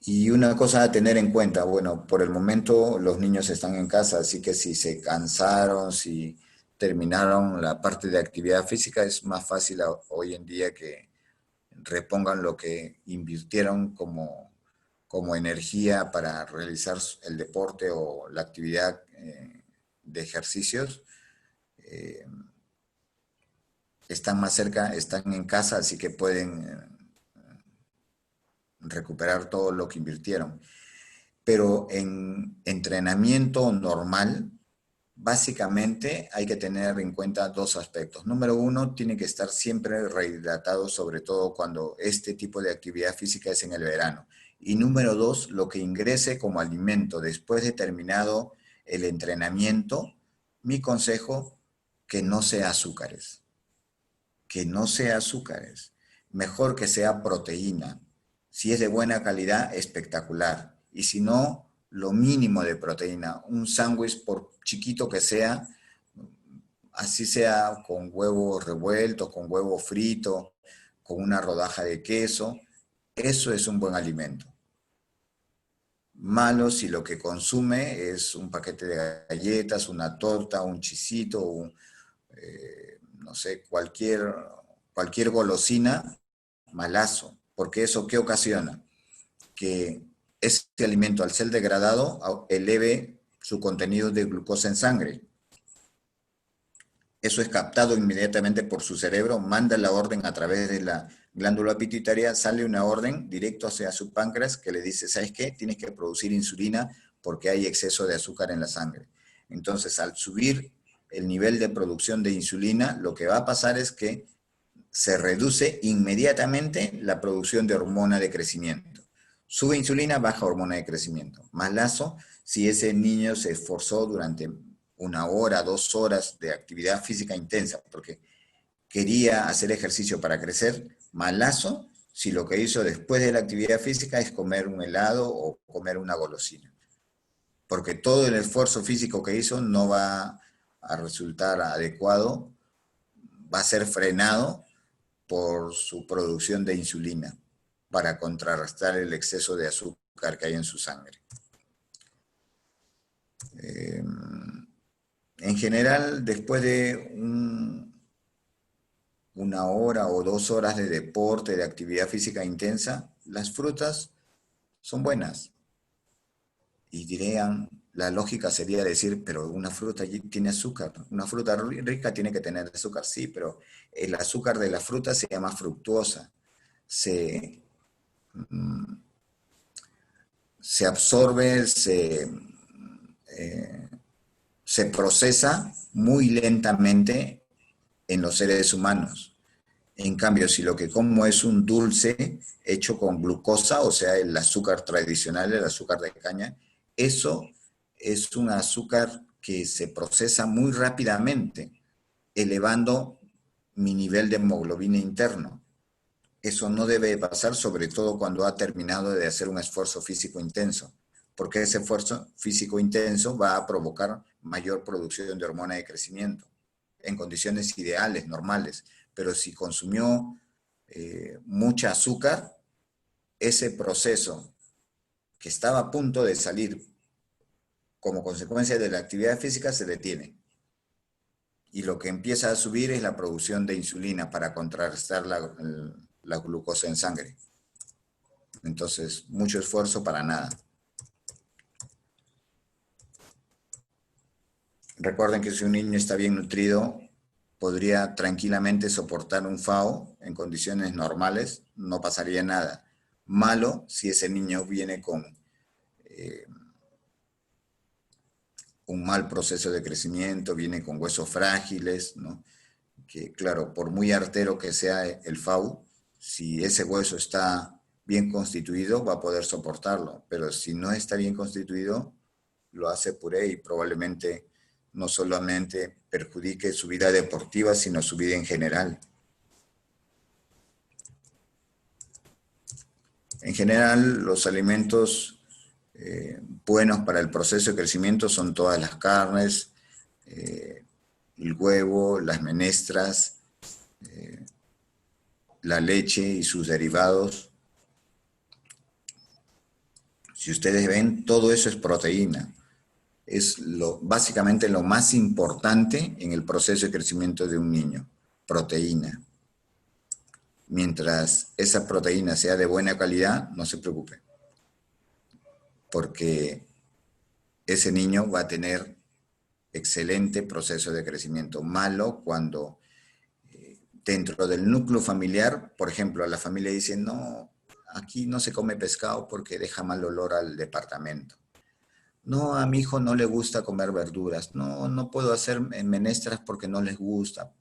Y una cosa a tener en cuenta, bueno, por el momento los niños están en casa, así que si se cansaron, si terminaron la parte de actividad física, es más fácil hoy en día que repongan lo que invirtieron como energía para realizar el deporte o la actividad de ejercicios. Están más cerca, están en casa, así que pueden recuperar todo lo que invirtieron. Pero en entrenamiento normal, básicamente hay que tener en cuenta dos aspectos. Número uno, tiene que estar siempre rehidratado, sobre todo cuando este tipo de actividad física es en el verano. Y número dos, lo que ingrese como alimento después de terminado el entrenamiento, mi consejo, que no sea azúcares. Que no sea azúcares. Mejor que sea proteína. Si es de buena calidad, espectacular. Y si no, lo mínimo de proteína. Un sándwich, por chiquito que sea, así sea con huevo revuelto, con huevo frito, con una rodaja de queso, eso es un buen alimento. Malo si lo que consume es un paquete de galletas, una torta, un chisito, no sé, cualquier golosina, malazo, porque eso ¿qué ocasiona? Que ese alimento, al ser degradado, eleve su contenido de glucosa en sangre. Eso es captado inmediatamente por su cerebro, manda la orden a través de la glándula pituitaria, sale una orden directo hacia su páncreas que le dice, ¿sabes qué? Tienes que producir insulina porque hay exceso de azúcar en la sangre. Entonces, al subir el nivel de producción de insulina, lo que va a pasar es que se reduce inmediatamente la producción de hormona de crecimiento. Sube insulina, baja hormona de crecimiento. Más lazo, si ese niño se esforzó durante 1 hora, 2 horas de actividad física intensa, porque quería hacer ejercicio para crecer, más lazo, si lo que hizo después de la actividad física es comer un helado o comer una golosina. Porque todo el esfuerzo físico que hizo no va a resultar adecuado, va a ser frenado por su producción de insulina para contrarrestar el exceso de azúcar que hay en su sangre. En general, después de 1 hora o 2 horas de deporte, de actividad física intensa, las frutas son buenas. Y dirían, la lógica sería decir, pero una fruta tiene azúcar, una fruta rica tiene que tener azúcar, sí, pero el azúcar de la fruta se llama fructuosa, se absorbe, se procesa muy lentamente en los seres humanos. En cambio, si lo que como es un dulce hecho con glucosa, o sea, el azúcar tradicional, el azúcar de caña, eso es un azúcar que se procesa muy rápidamente, elevando mi nivel de hemoglobina interno. Eso no debe pasar, sobre todo cuando ha terminado de hacer un esfuerzo físico intenso, porque ese esfuerzo físico intenso va a provocar mayor producción de hormona de crecimiento en condiciones ideales, normales. Pero si consumió mucha azúcar, ese proceso que estaba a punto de salir como consecuencia de la actividad física se detiene. Y lo que empieza a subir es la producción de insulina para contrarrestar la glucosa en sangre. Entonces, mucho esfuerzo para nada. Recuerden que si un niño está bien nutrido, podría tranquilamente soportar un FAO en condiciones normales, no pasaría nada. Malo si ese niño viene con un mal proceso de crecimiento, viene con huesos frágiles, ¿no? Que claro, por muy artero que sea el FAO, si ese hueso está bien constituido, va a poder soportarlo, pero si no está bien constituido, lo hace puré y probablemente no solamente perjudique su vida deportiva, sino su vida en general. En general, los alimentos buenos para el proceso de crecimiento son todas las carnes, el huevo, las menestras, la leche y sus derivados. Si ustedes ven, todo eso es proteína. Es básicamente lo más importante en el proceso de crecimiento de un niño, proteína. Mientras esa proteína sea de buena calidad, no se preocupe, porque ese niño va a tener excelente proceso de crecimiento. Malo cuando dentro del núcleo familiar, por ejemplo, la familia dice, no, aquí no se come pescado porque deja mal olor al departamento. No, a mi hijo no le gusta comer verduras. No, no puedo hacer menestras porque no les gusta.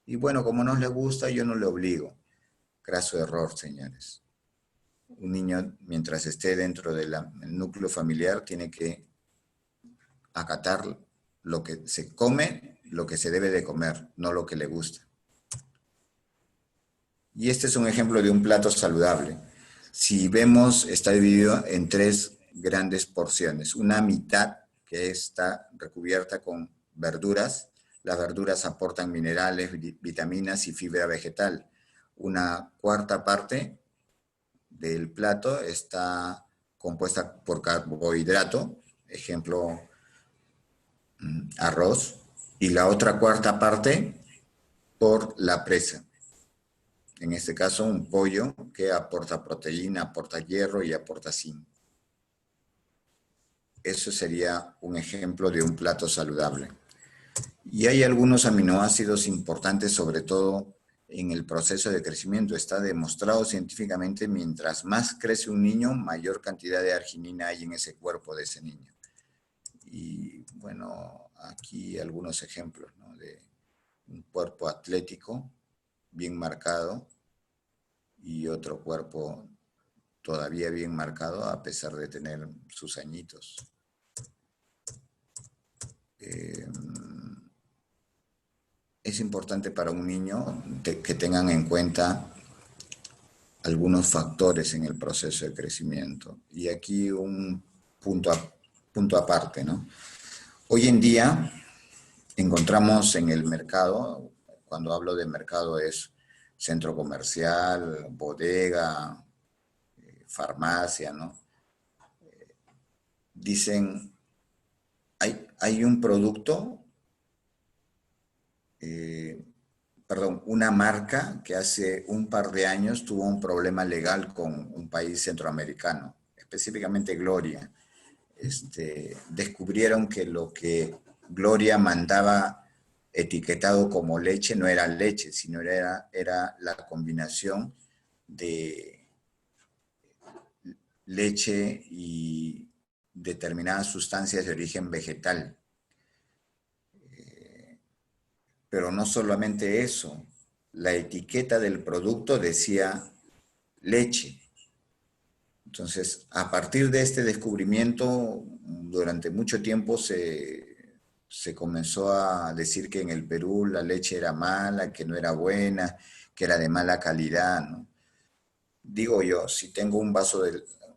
Y bueno, como no les gusta, yo no le obligo. Graso error, señores. Un niño, mientras esté dentro del núcleo familiar, tiene que acatar lo que se come, lo que se debe de comer, no lo que le gusta. Y este es un ejemplo de un plato saludable. Si vemos, está dividido en 3 grandes porciones. Una mitad que está recubierta con verduras. Las verduras aportan minerales, vitaminas y fibra vegetal. Una cuarta parte del plato está compuesta por carbohidrato, ejemplo, arroz, y la otra cuarta parte por la presa. En este caso, un pollo que aporta proteína, aporta hierro y aporta zinc. Eso sería un ejemplo de un plato saludable. Y hay algunos aminoácidos importantes, sobre todo en el proceso de crecimiento. Está demostrado científicamente, mientras más crece un niño, mayor cantidad de arginina hay en ese cuerpo de ese niño. Y bueno, aquí algunos ejemplos, ¿no? De un cuerpo atlético, bien marcado, y otro cuerpo todavía bien marcado a pesar de tener sus añitos. Es importante para un niño que tengan en cuenta algunos factores en el proceso de crecimiento. Y aquí un punto aparte, ¿no? Hoy en día encontramos en el mercado, cuando hablo de mercado es centro comercial, bodega, farmacia, ¿no? Dicen, hay un producto, una marca que hace un par de años tuvo un problema legal con un país centroamericano, específicamente Gloria. Descubrieron que lo que Gloria mandaba etiquetado como leche no era leche, sino era la combinación de leche y determinadas sustancias de origen vegetal. Pero no solamente eso, la etiqueta del producto decía leche. Entonces, a partir de este descubrimiento, durante mucho tiempo se comenzó a decir que en el Perú la leche era mala, que no era buena, que era de mala calidad, ¿no? Digo yo, si tengo un vaso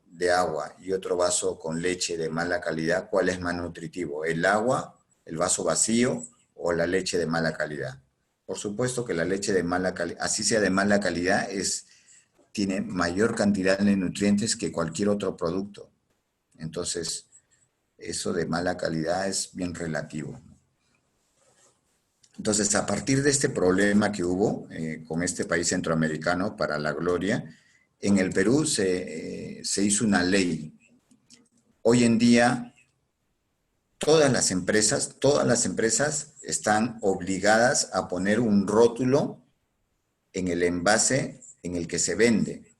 de agua y otro vaso con leche de mala calidad, ¿cuál es más nutritivo? ¿El agua, el vaso vacío o la leche de mala calidad? Por supuesto que la leche de mala calidad, así sea de mala calidad, tiene mayor cantidad de nutrientes que cualquier otro producto. Entonces, eso de mala calidad es bien relativo. Entonces, a partir de este problema que hubo con este país centroamericano para la gloria, en el Perú se hizo una ley. Hoy en día, todas las empresas están obligadas a poner un rótulo en el envase en el que se vende.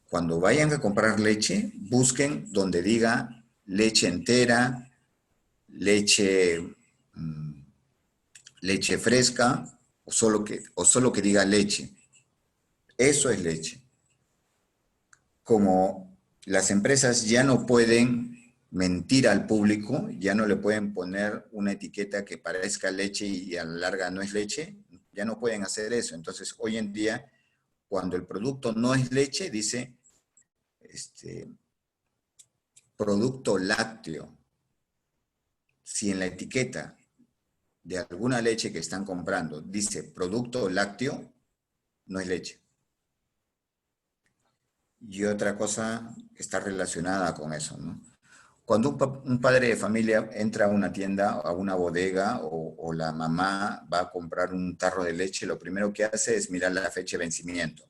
Cuando vayan a comprar leche, busquen donde diga leche entera, leche, leche fresca, o solo que diga leche. Eso es leche. Como las empresas ya no pueden mentir al público, ya no le pueden poner una etiqueta que parezca leche y a la larga no es leche, ya no pueden hacer eso. Entonces, hoy en día, cuando el producto no es leche, dice producto lácteo. Si en la etiqueta de alguna leche que están comprando dice producto lácteo, no es leche. Y otra cosa está relacionada con eso, ¿no? Cuando un padre de familia entra a una tienda, a una bodega, o la mamá va a comprar un tarro de leche, lo primero que hace es mirar la fecha de vencimiento.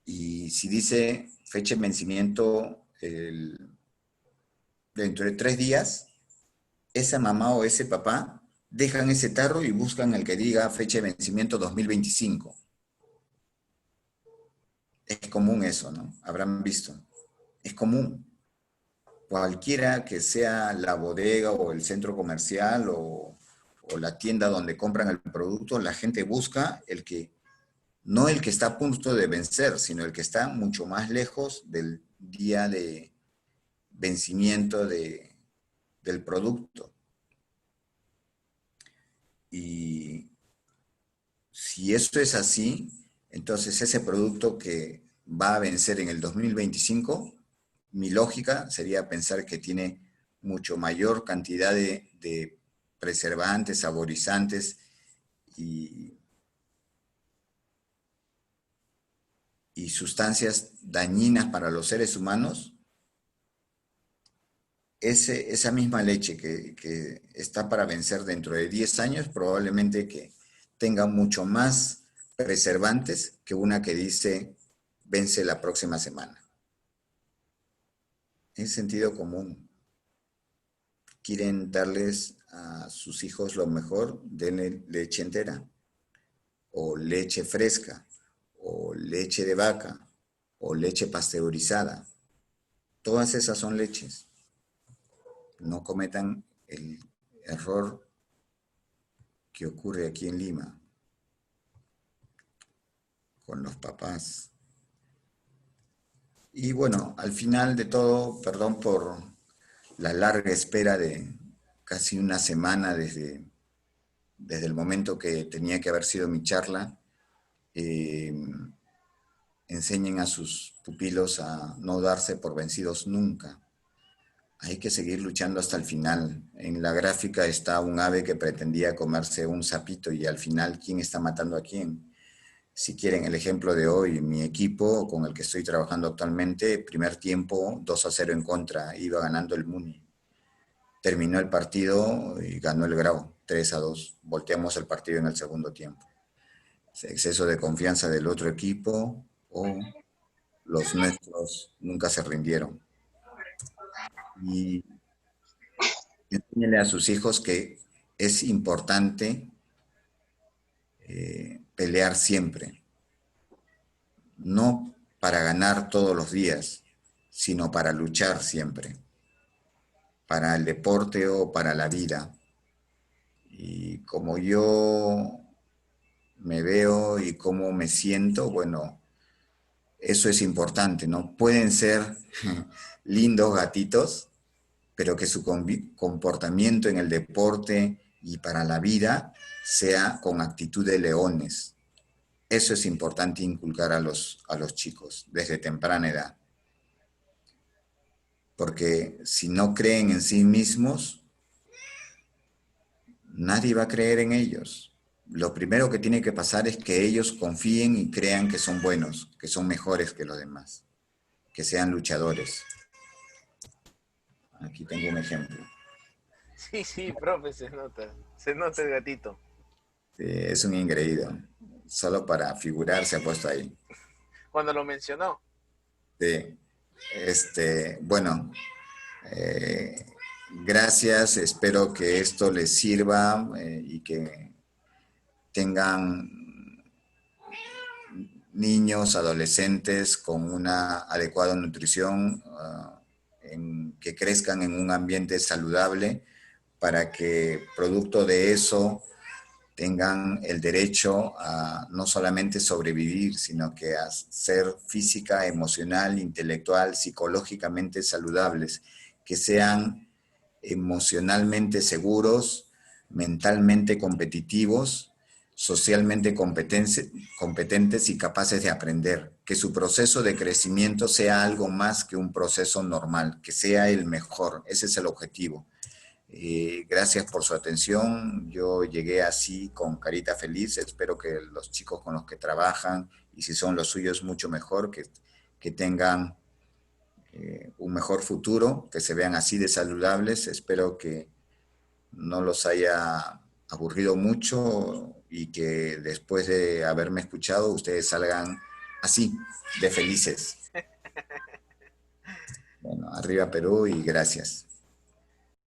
Y si dice fecha de vencimiento dentro de 3 días, esa mamá o ese papá dejan ese tarro y buscan el que diga fecha de vencimiento 2025. Es común eso, ¿no? Habrán visto. Es común. Cualquiera que sea la bodega o el centro comercial o la tienda donde compran el producto, la gente busca no el que está a punto de vencer, sino el que está mucho más lejos del día de vencimiento del producto. Y si esto es así, entonces ese producto que va a vencer en el 2025, mi lógica sería pensar que tiene mucho mayor cantidad de preservantes, saborizantes y sustancias dañinas para los seres humanos. Esa misma leche que está para vencer dentro de 10 años, probablemente que tenga mucho más preservantes que una que dice vence la próxima semana. Es sentido común. Quieren darles a sus hijos lo mejor, denle leche entera, o leche fresca, o leche de vaca, o leche pasteurizada. Todas esas son leches. No cometan el error que ocurre aquí en Lima con los papás. Y bueno, al final de todo, perdón por la larga espera de casi una semana desde el momento que tenía que haber sido mi charla, enseñen a sus pupilos a no darse por vencidos nunca. Hay que seguir luchando hasta el final. En la gráfica está un ave que pretendía comerse un sapito y al final, ¿quién está matando a quién? Si quieren el ejemplo de hoy, mi equipo con el que estoy trabajando actualmente, primer tiempo 2-0 en contra, iba ganando el Muni. Terminó el partido y ganó el Grau, 3-2. Volteamos el partido en el segundo tiempo. Exceso de confianza del otro equipo o los nuestros nunca se rindieron. Y enséñale a sus hijos que es importante pelear siempre, no para ganar todos los días, sino para luchar siempre, para el deporte o para la vida. Y como yo me veo y cómo me siento, bueno, eso es importante, ¿no? Pueden ser lindos gatitos, pero que su comportamiento en el deporte y para la vida sea con actitud de leones. Eso es importante inculcar a los chicos desde temprana edad. Porque si no creen en sí mismos, nadie va a creer en ellos. lo primero que tiene que pasar es que ellos confíen y crean que son buenos, que son mejores que los demás, que sean luchadores. Aquí tengo un ejemplo. Sí, sí, profe, se nota el gatito. Es un ingreído. Solo para figurar se ha puesto ahí. Cuando lo mencionó, Sí. Bueno, eh, gracias. Espero que esto les sirva y que tengan niños, adolescentes con una adecuada nutrición, que crezcan en un ambiente saludable para que producto de eso tengan el derecho a no solamente sobrevivir, sino que a ser física, emocional, intelectual, psicológicamente saludables, que sean emocionalmente seguros, mentalmente competitivos, socialmente competentes y capaces de aprender, que su proceso de crecimiento sea algo más que un proceso normal, que sea el mejor, ese es el objetivo. Gracias por su atención. Yo llegué así con carita feliz. Espero que los chicos con los que trabajan, y si son los suyos, mucho mejor, que tengan un mejor futuro, que se vean así de saludables. Espero que no los haya aburrido mucho y que después de haberme escuchado ustedes salgan así, de felices. Bueno, arriba Perú y gracias.